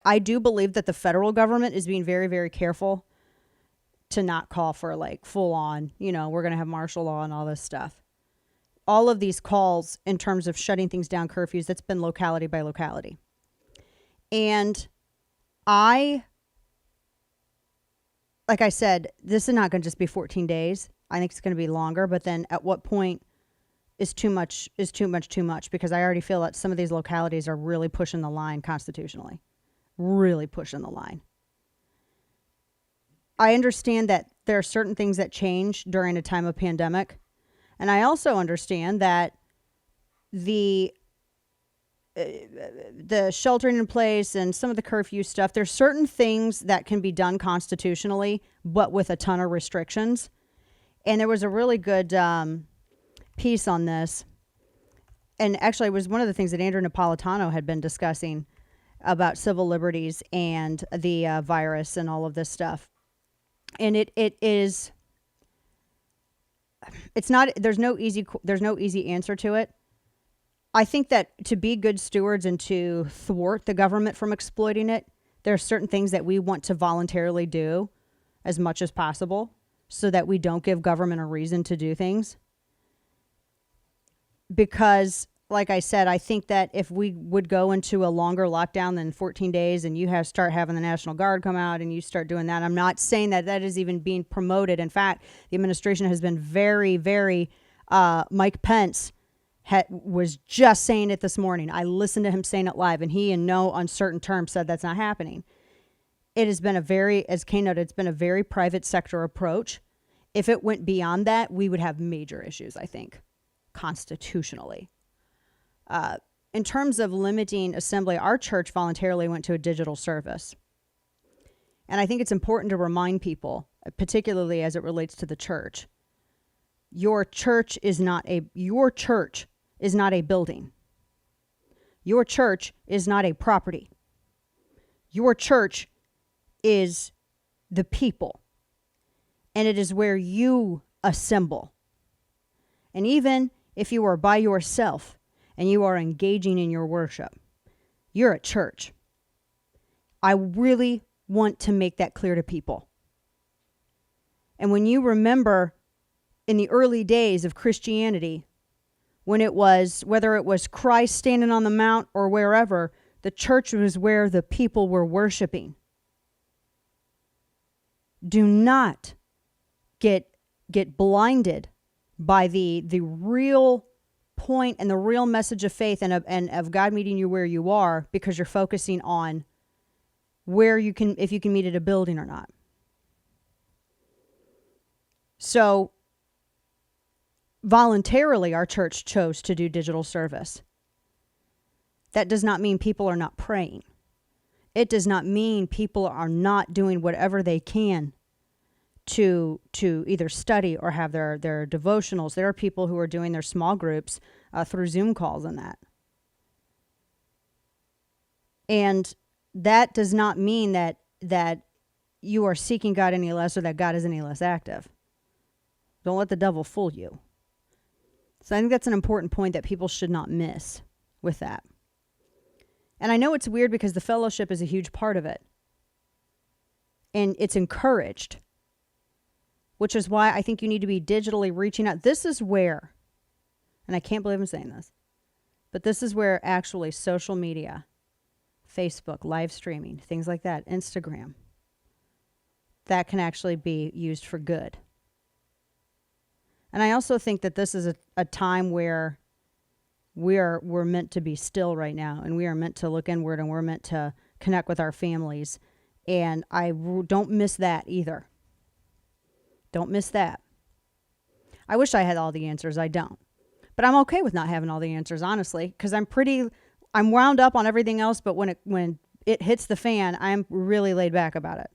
I do believe that the federal government is being very, very careful to not call for like full on, we're going to have martial law and all this stuff. All of these calls in terms of shutting things down, curfews, that's been locality by locality. And like I said, this is not going to just be 14 days. I think it's going to be longer, but then at what point is too much? Because I already feel that some of these localities are really pushing the line constitutionally. Really pushing the line. I understand that there are certain things that change during a time of pandemic. And I also understand that the sheltering in place and some of the curfew stuff, there's certain things that can be done constitutionally, but with a ton of restrictions. And there was a really good piece on this. And actually, it was one of the things that Andrew Napolitano had been discussing about civil liberties and the virus and all of this stuff. And it's not, there's no easy answer to it. I think that to be good stewards and to thwart the government from exploiting it, there are certain things that we want to voluntarily do as much as possible so that we don't give government a reason to do things. Because, like I said, I think that if we would go into a longer lockdown than 14 days and you start having the National Guard come out and you start doing that, I'm not saying that is even being promoted. In fact, the administration has been very, very, Mike Pence was just saying it this morning. I listened to him saying it live, and he in no uncertain terms said that's not happening. It has been as Kay noted, it's been a very private sector approach. If it went beyond that, we would have major issues, I think, constitutionally. In terms of limiting assembly, our church voluntarily went to a digital service. And I think it's important to remind people, particularly as it relates to the church, your church is not a building. Your church is not a property. Your church is the people. And it is where you assemble. And even if you are by yourself and you are engaging in your worship, you're at church. I really want to make that clear to people. And when you remember in the early days of Christianity, when it was, whether it was Christ standing on the mount or wherever, the church was where the people were worshiping. Do not get blinded by the real point and the real message of faith and of God meeting you where you are, because you're focusing on where you can, if you can meet at a building or not. So voluntarily, our church chose to do digital service. That does not mean people are not praying. It does not mean people are not doing whatever they can to either study or have their devotionals. There are people who are doing their small groups through Zoom calls and that. And that does not mean that you are seeking God any less or that God is any less active. Don't let the devil fool you. So I think that's an important point that people should not miss with that. And I know it's weird because the fellowship is a huge part of it. And it's encouraged, which is why I think you need to be digitally reaching out. This is where, and I can't believe I'm saying this, but this is where actually social media, Facebook, live streaming, things like that, Instagram, that can actually be used for good. And I also think that this is a time where we're meant to be still right now, and we are meant to look inward, and we're meant to connect with our families. And I don't miss that either. Don't miss that. I wish I had all the answers. I don't. But I'm okay with not having all the answers, honestly, because I'm wound up on everything else, but when it hits the fan, I'm really laid back about it.